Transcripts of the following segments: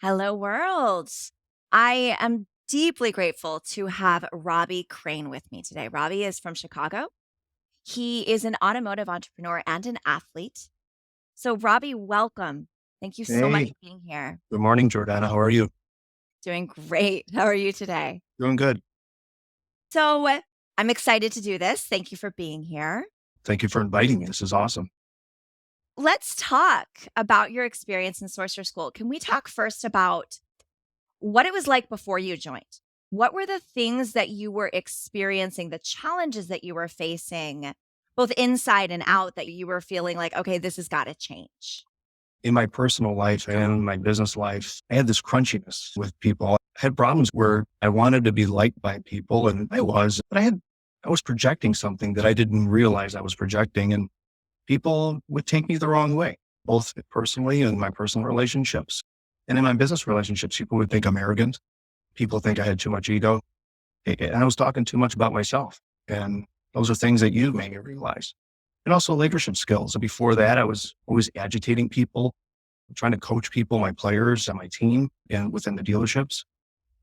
Hello, world. I am deeply grateful to have Robbie Crane with me today. Robbie is from Chicago. He is an automotive entrepreneur and an athlete. So, Robbie, welcome. Thank you so much Hey, for being here. good morning, Jordanna. How are you? Doing great. How are you today? Doing good. So, I'm excited to do this. Thank you for being here. Thank you for inviting me. This is awesome. Let's talk about your experience in Sorcerer School. Can we talk first about what it was like before you joined? What were the things that you were experiencing, the challenges that you were facing, both inside and out, that you were feeling like, okay, this has got to change? In my personal life and my business life, I had this crunchiness with people. I had problems where I wanted to be liked by people, and I was, but I was projecting something that I didn't realize I was projecting, and people would take me the wrong way, both personally and my personal relationships. And in my business relationships, people would think I'm arrogant. People think I had too much ego. And I was talking too much about myself. And those are things that you may realize. And also leadership skills. Before that, I was always agitating people, trying to coach people, my players and my team and within the dealerships.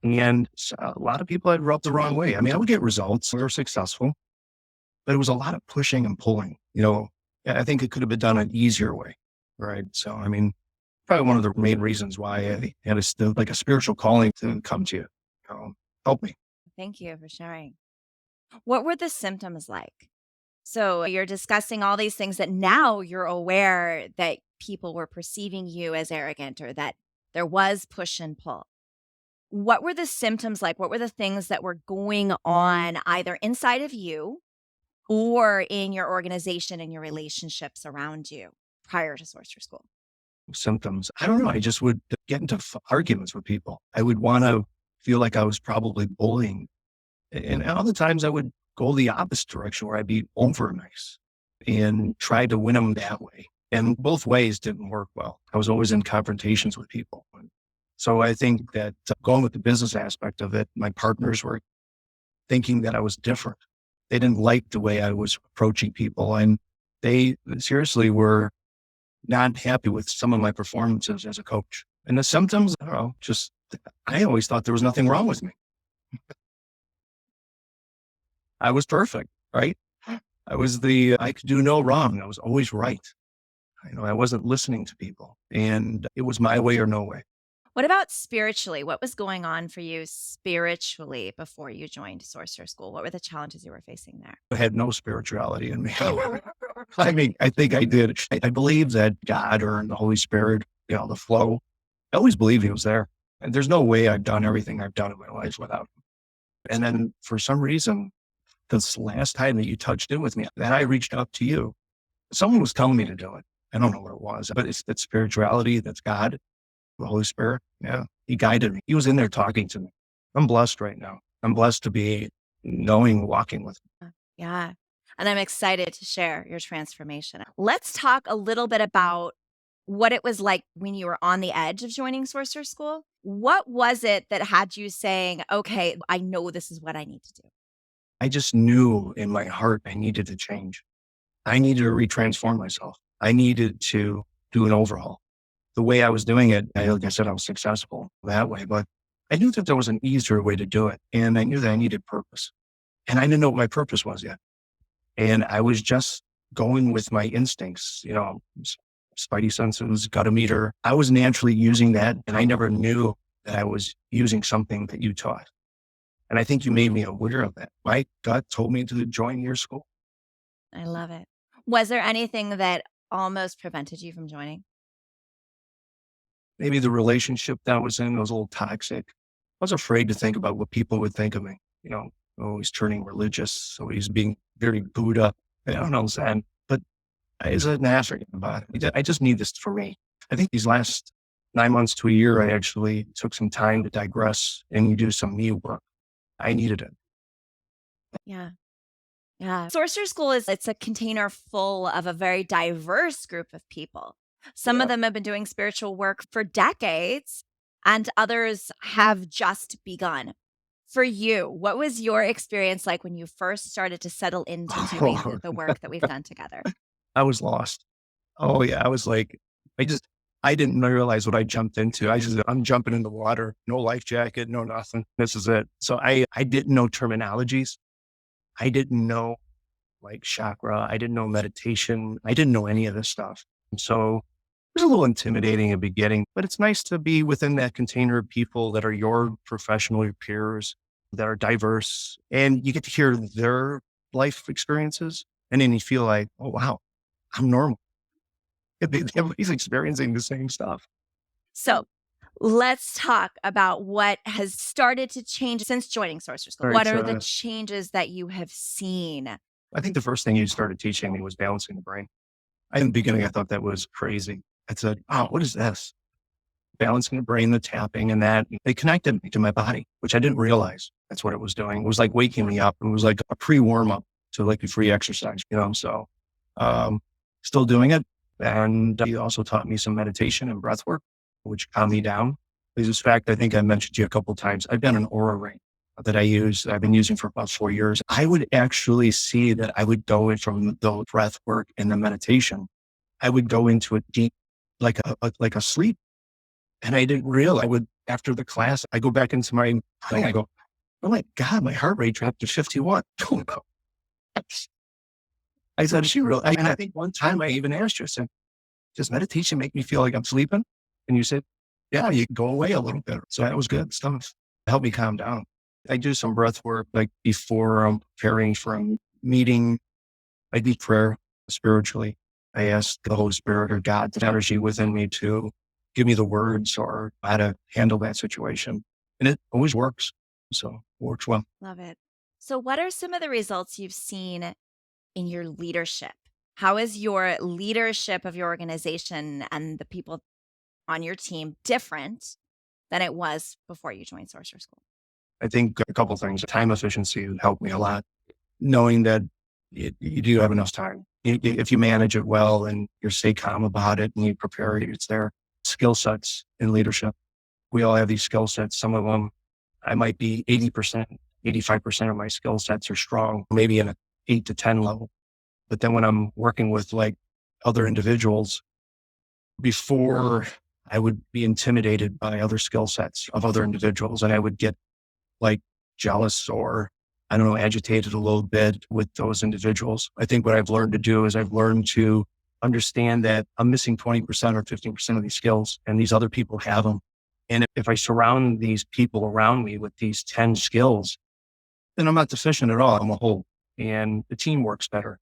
And a lot of people I'd rubbed the wrong way. I mean, I would get results. We were successful, but it was a lot of pushing and pulling. I think it could have been done an easier way. Right. So, I mean, probably one of the main reasons why I had like a spiritual calling to come to you, help me. Thank you for sharing. What were the symptoms like? So you're discussing all these things that now you're aware that people were perceiving you as arrogant or that there was push and pull. What were the symptoms like? What were the things that were going on either inside of you or in your organization and your relationships around you prior to Sorcerer School? Symptoms. I don't know. I just would get into arguments with people. I would want to feel like I was probably bullying. And other times I would go the opposite direction where I'd be over nice and try to win them that way. And both ways didn't work well. I was always in confrontations with people. So I think that going with the business aspect of it, my partners were thinking that I was different. They didn't like the way I was approaching people. And they seriously were not happy with some of my performances as a coach. And the symptoms, I don't know, I always thought there was nothing wrong with me. I was perfect, right? I could do no wrong. I was always right. I wasn't listening to people and it was my way or no way. What about spiritually? What was going on for you spiritually before you joined Sorcerer School? What were the challenges you were facing there? I had no spirituality in me. I mean, I think I did. I believe that God or the Holy Spirit, the flow, I always believed he was there. And there's no way I've done everything I've done in my life without him. And then for some reason, this last time that you touched in with me, that I reached out to you, someone was telling me to do it. I don't know what it was, but it's that spirituality, that's God, the Holy Spirit. Yeah. He guided me. He was in there talking to me. I'm blessed right now. I'm blessed to be walking with him. Yeah. And I'm excited to share your transformation. Let's talk a little bit about what it was like when you were on the edge of joining Sorcerer School. What was it that had you saying, okay, I know this is what I need to do? I just knew in my heart I needed to change. I needed to retransform myself. I needed to do an overhaul. The way I was doing it, like I said, I was successful that way, but I knew that there was an easier way to do it. And I knew that I needed purpose. And I didn't know what my purpose was yet. And I was just going with my instincts, spidey senses, gut meter. I was naturally using that. And I never knew that I was using something that you taught. And I think you made me aware of that. My gut told me to join your school. I love it. Was there anything that almost prevented you from joining? Maybe the relationship that I was in was a little toxic. I was afraid to think about what people would think of me, always turning religious, always being very Buddha. I don't know, Zen, but it's an African about it. I just need this for me. I think these last 9 months to a year, I actually took some time to digress and do some me work. I needed it. Yeah. Yeah. Sorcerer School it's a container full of a very diverse group of people. Some of them have been doing spiritual work for decades and others have just begun. For you, what was your experience like when you first started to settle into doing the work that we've done together? I was lost. Oh yeah. I was like, I didn't realize what I jumped into. I'm jumping in the water, no life jacket, no nothing. This is it. So I didn't know terminologies. I didn't know like chakra. I didn't know meditation. I didn't know any of this stuff. So it was a little intimidating at the beginning, but it's nice to be within that container of people that are your professional, your peers, that are diverse, and you get to hear their life experiences. And then you feel like, oh, wow, I'm normal. Everybody's experiencing the same stuff. So let's talk about what has started to change since joining Sorcerer School. All right. What are the So changes that you have seen? I think the first thing you started teaching me was balancing the brain. In the beginning, I thought that was crazy. I said, oh, what is this? Balancing the brain, the tapping and that. It connected me to my body, which I didn't realize that's what it was doing. It was like waking me up. It was like a pre-warm up to like a free exercise, so um, still doing it. And he also taught me some meditation and breath work, which calmed me down. There's this fact, I think I mentioned to you a couple of times. I've got an aura ring that I've been using for about 4 years. I would actually see that I would go in from the breath work and the meditation. I would go into a deep, like a sleep. And I didn't realize after the class, I go back into my thing. I go, oh my God, my heart rate dropped to 51. I said, is she real? And I think one time I even asked you, I said, does meditation make me feel like I'm sleeping? And you said, yeah, you can go away a little bit. So that was good stuff. Helped me calm down. I do some breath work like before I'm preparing for a meeting. I do prayer spiritually. I ask the Holy Spirit or God's energy within me to give me the words or how to handle that situation. And it always works. So it works well. Love it. So, what are some of the results you've seen in your leadership? How is your leadership of your organization and the people on your team different than it was before you joined Sorcerer School? I think a couple of things. Time efficiency helped me a lot. Knowing that you do have enough time. If you manage it well and you stay calm about it and you prepare, it's there. Skill sets in leadership. We all have these skill sets. Some of them, I might be 80%, 85% of my skill sets are strong, maybe in a 8 to 10 level. But then when I'm working with like other individuals, before I would be intimidated by other skill sets of other individuals and I would get like jealous or I don't know, agitated a little bit with those individuals. I think what I've learned to do is I've learned to understand that I'm missing 20% or 15% of these skills and these other people have them. And if I surround these people around me with these 10 skills, then I'm not deficient at all. I'm a whole and the team works better.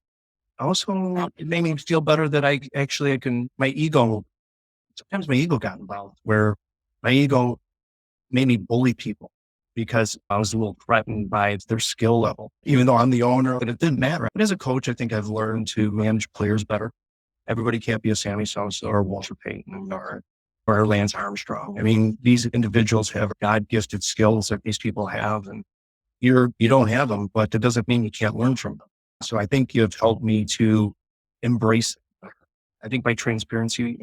Also, it made me feel better that sometimes my ego got involved where my ego made me bully people because I was a little threatened by their skill level, even though I'm the owner, but it didn't matter. But as a coach, I think I've learned to manage players better. Everybody can't be a Sammy Sosa or Walter Payton or Lance Armstrong. I mean, these individuals have God gifted skills that these people have and you don't have them, but that doesn't mean you can't learn from them. So I think you've helped me to embrace it. I think by transparency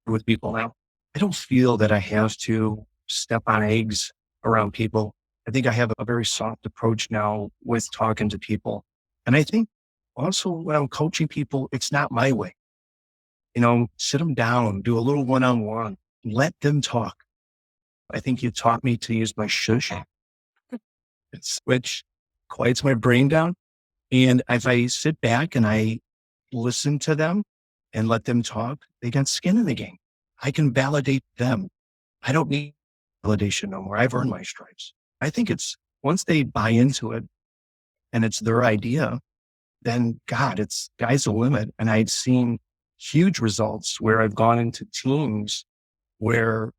with people now, I don't feel that I have to step on eggs around people. I think I have a very soft approach now with talking to people. And I think also when I'm coaching people, it's not my way. Sit them down, do a little one-on-one, let them talk. I think you taught me to use my shush, which quiets my brain down. And if I sit back and I listen to them and let them talk, they got skin in the game. I can validate them. I don't need validation no more. I've earned my stripes. I think it's once they buy into it and it's their idea, then God, it's sky's the limit. And I'd seen huge results where I've gone into teams where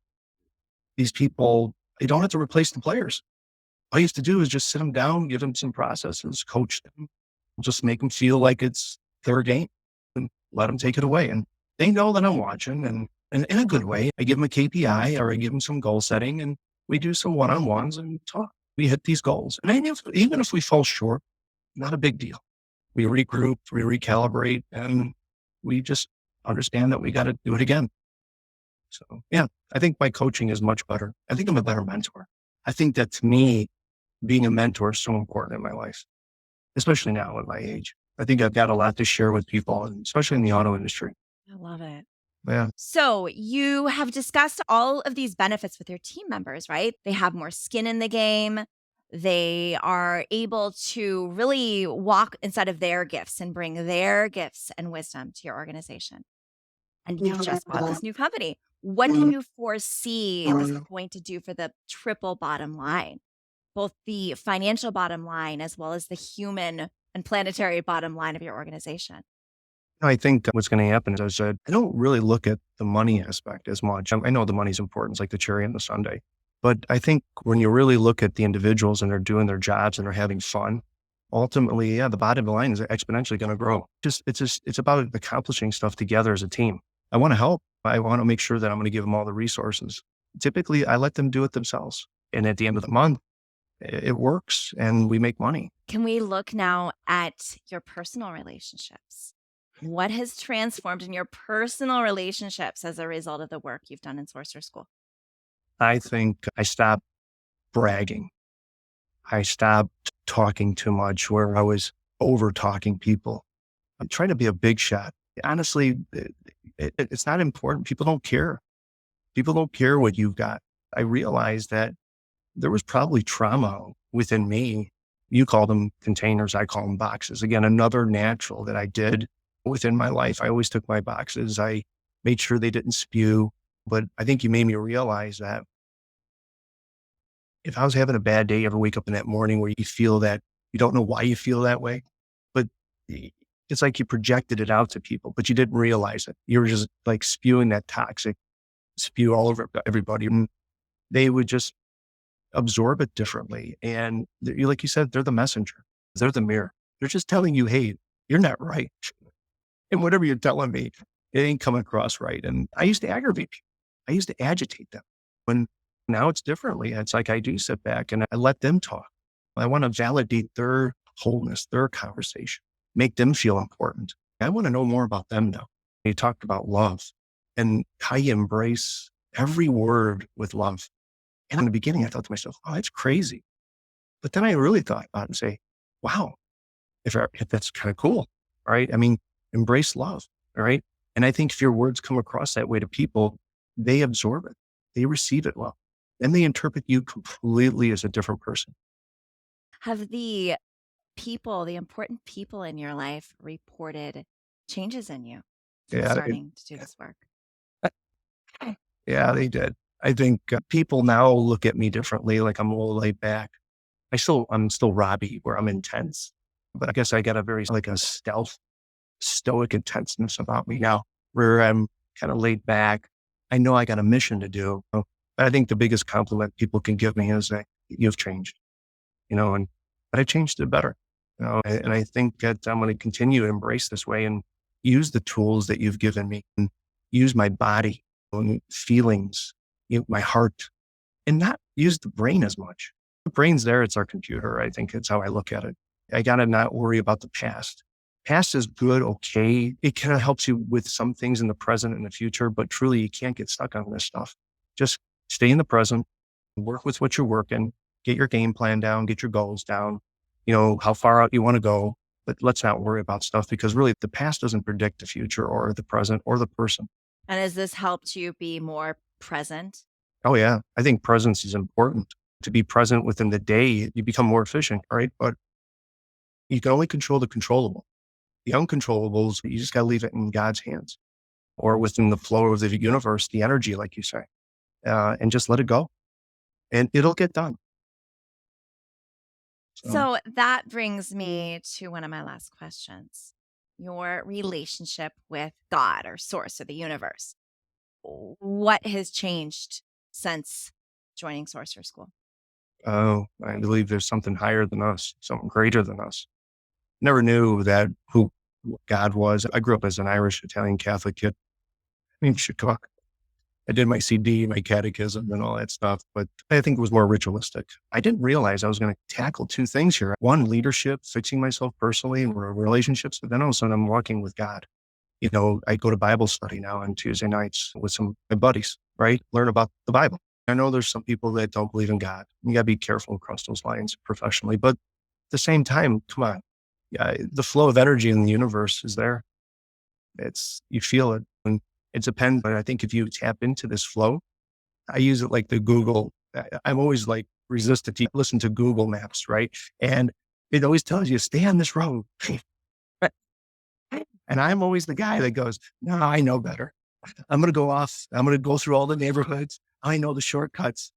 these people, they don't have to replace the players. All you have to do is just sit them down, give them some processes, coach them, just make them feel like it's their game and let them take it away. And they know that I'm watching and in a good way. I give them a KPI or I give them some goal setting and we do some one-on-ones and talk. We hit these goals. And even if we fall short, not a big deal. We regroup, we recalibrate, and we just understand that we got to do it again. So yeah, I think my coaching is much better. I think I'm a better mentor. I think that to me, being a mentor is so important in my life, especially now at my age. I think I've got a lot to share with people, and especially in the auto industry. I love it. Yeah. So you have discussed all of these benefits with your team members, right? They have more skin in the game. They are able to really walk inside of their gifts and bring their gifts and wisdom to your organization. And you've just bought this new company. What do you foresee this is going to do for the triple bottom line, both the financial bottom line as well as the human and planetary bottom line of your organization? I think what's going to happen is that I don't really look at the money aspect as much. I know the money's important, it's like the cherry on the sundae. But I think when you really look at the individuals and they're doing their jobs and they're having fun, ultimately, yeah, the bottom line is exponentially going to grow. It's about accomplishing stuff together as a team. I want to help. I want to make sure that I'm going to give them all the resources. Typically, I let them do it themselves. And at the end of the month, it works and we make money. Can we look now at your personal relationships? What has transformed in your personal relationships as a result of the work you've done in Sorcerer School? I think I stopped bragging. I stopped talking too much where I was over talking people. I'm trying to be a big shot. Honestly, it's not important. People don't care. People don't care what you've got. I realized that there was probably trauma within me. You call them containers. I call them boxes. Again, another natural that I did within my life. I always took my boxes. I made sure they didn't spew. But I think you made me realize that if I was having a bad day, you ever wake up in that morning where you feel that you don't know why you feel that way, but it's like you projected it out to people, but you didn't realize it. You were just like spewing that toxic spew all over everybody. And they would just absorb it differently. And like you said, they're the messenger. They're the mirror. They're just telling you, hey, you're not right. And whatever you're telling me, it ain't coming across right. And I used to aggravate people. I used to agitate them. When now it's differently. It's like I do sit back and I let them talk. I want to validate their wholeness, their conversation, make them feel important. I want to know more about them now. You talked about love and how you embrace every word with love. And in the beginning, I thought to myself, oh, that's crazy. But then I really thought about it and say, wow, if that's kind of cool, right? I mean, embrace love, all right? And I think if your words come across that way to people, they absorb it. They receive it well. And they interpret you completely as a different person. Have the people, the important people in your life, reported changes in you since Yeah, starting to do this work? yeah, they did. I think people now look at me differently. Like I'm a little laid back. I'm still Robbie, where I'm intense, but I guess I got a very like a stealth, stoic intenseness about me now, where I'm kind of laid back. I know I got a mission to do, but I think the biggest compliment people can give me is that you've changed, but I changed to the better, and I think that I'm going to continue to embrace this way and use the tools that you've given me and use my body and feelings, my heart, and not use the brain as much. The brain's there. It's our computer. I think it's how I look at it. I got to not worry about the past. Past is good. Okay. It kind of helps you with some things in the present and the future, but truly you can't get stuck on this stuff. Just stay in the present, work with what you're working, get your game plan down, get your goals down, how far out you want to go, but let's not worry about stuff because really the past doesn't predict the future or the present or the person. And has this helped you be more present? Oh yeah. I think presence is important. To be present within the day, you become more efficient, right? But you can only control the controllable. The uncontrollables, you just got to leave it in God's hands or within the flow of the universe, the energy, like you say, and just let it go and it'll get done. So, So that brings me to one of my last questions. Your relationship with God or source or the universe. What has changed since joining Sorcerer School? oh, I believe there's something higher than us, something greater than us. Never knew that who God was. I grew up as an Irish Italian Catholic kid in Chicago. I did my CD, my catechism and all that stuff, but I think it was more ritualistic. I didn't realize I was going to tackle two things here. One, leadership, fixing myself personally and relationships, but then all of a sudden I'm walking with God. I go to Bible study now on Tuesday nights with some of my buddies, right? Learn about the Bible. I know there's some people that don't believe in God. You got to be careful across those lines professionally, but at the same time, come on. Yeah, the flow of energy in the universe is there. You feel it. And It depends. But I think if you tap into this flow, I use it like the Google. I'm always like resistant to listen to Google Maps, right? And it always tells you stay on this road. And I'm always the guy that goes, no, I know better. I'm going to go off. I'm going to go through all the neighborhoods. I know the shortcuts.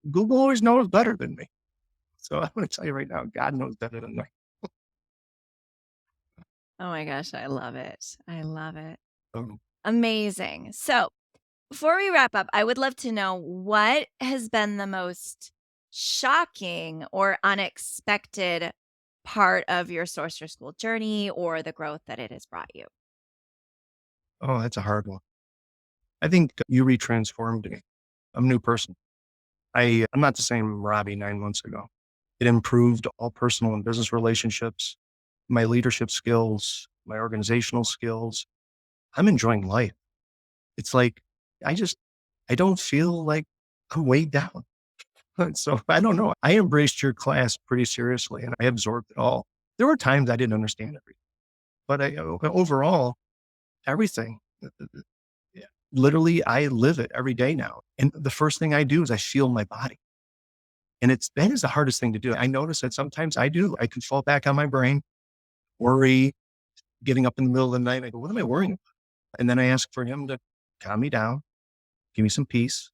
Google always knows better than me. So I'm going to tell you right now, God knows better than me. Oh my gosh, I love it. I love it. Um, Amazing. So, before we wrap up, I would love to know what has been the most shocking or unexpected part of your Sorcerer School journey or the growth that it has brought you? oh, that's a hard one. I think you retransformed me. I'm a new person. I'm not the same Robbie 9 months ago. It improved all personal and business relationships, my leadership skills, my organizational skills. I'm enjoying life. It's like, I just, I don't feel like I'm weighed down. So I don't know. I embraced your class pretty seriously and I absorbed it all. There were times I didn't understand everything, but overall, everything, yeah, literally, I live it every day now. And the first thing I do is I feel my body. And that is the hardest thing to do. I notice that sometimes I can fall back on my brain, worry, getting up in the middle of the night. I go, what am I worrying about? And then I ask for him to calm me down, give me some peace,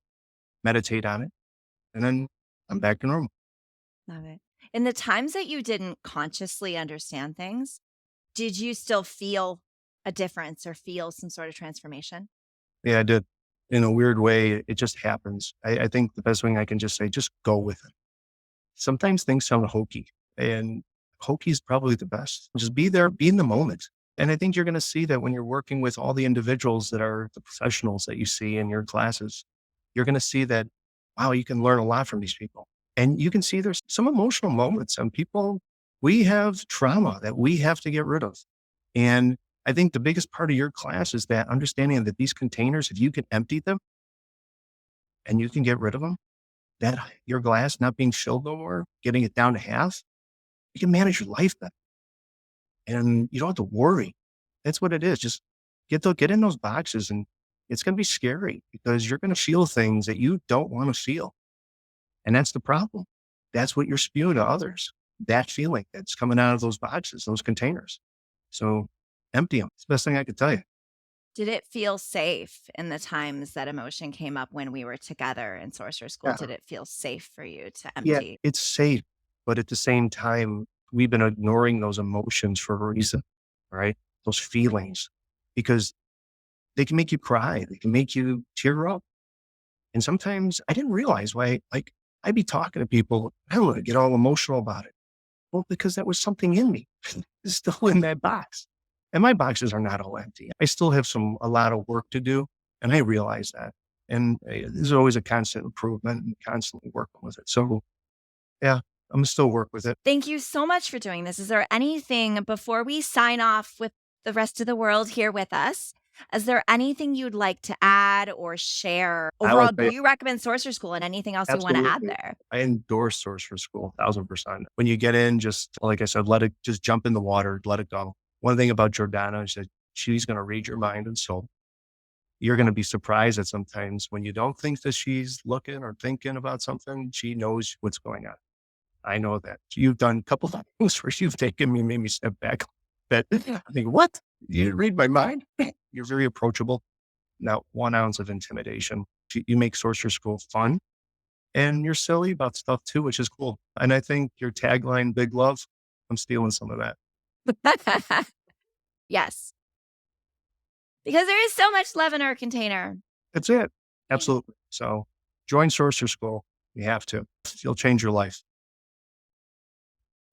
meditate on it. And then I'm back to normal. Love it. In the times that you didn't consciously understand things, did you still feel a difference or feel some sort of transformation? Yeah, I did. In a weird way, it just happens. I think the best thing I can just say, just go with it. Sometimes things sound hokey, and hokey is probably the best. Just be there, be in the moment. And I think you're going to see that when you're working with all the individuals that are the professionals that you see in your classes, you're going to see that, wow, you can learn a lot from these people. And you can see there's some emotional moments. Some people, we have trauma that we have to get rid of. And I think the biggest part of your class is that understanding that these containers, if you can empty them and you can get rid of them, that your glass not being filled no more, getting it down to half, you can manage your life better. And you don't have to worry. That's what it is. Just get in those boxes and it's going to be scary because you're going to feel things that you don't want to feel. And that's the problem. That's what you're spewing to others. That feeling that's coming out of those boxes, those containers. So empty them. It's the best thing I could tell you. Did it feel safe in the times that emotion came up when we were together in Sorcerer School? Yeah. Did it feel safe for you to Yeah. empty? It's safe. But at the same time, we've been ignoring those emotions for a reason, right? Those feelings, because they can make you cry. They can make you tear up. And sometimes I didn't realize why, like, I'd be talking to people, I would get all emotional about it. Well, because that was something in me. It's still in that box. And my boxes are not all empty. I still have a lot of work to do. And I realize that. And there's always a constant improvement and constantly working with it. So yeah, I'm still work with it. Thank you so much for doing this. Is there anything before we sign off with the rest of the world here with us? Is there anything you'd like to add or share? I will Overall, do say you recommend Sorcerer School and anything else you want to add absolutely. there? I endorse Sorcerer School 1000%. When you get in, just like I said, just jump in the water, let it go. One thing about Jordanna is that she's going to read your mind and soul. You're going to be surprised that sometimes when you don't think that she's looking or thinking about something, she knows what's going on. I know that. You've done a couple of things where you've taken me, made me step back. That I think, what? You read my mind? You're very approachable. Not 1 ounce of intimidation. You make Sorcerer School fun and you're silly about stuff too, which is cool. And I think your tagline, big love, I'm stealing some of that. Yes, because there is so much love in our container. That's it. Yeah. Absolutely. So join Sorcerer School. You have to. You'll change your life.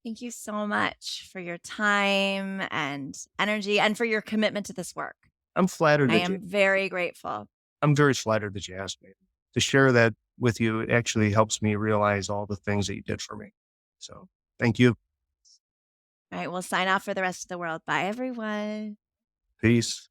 Thank you so much for your time and energy and for your commitment to this work. I'm flattered I that you am very grateful. I'm very flattered that you asked me to share that with you. It actually helps me realize all the things that you did for me. So thank you. All right, we'll sign off for the rest of the world. Bye, everyone. Peace.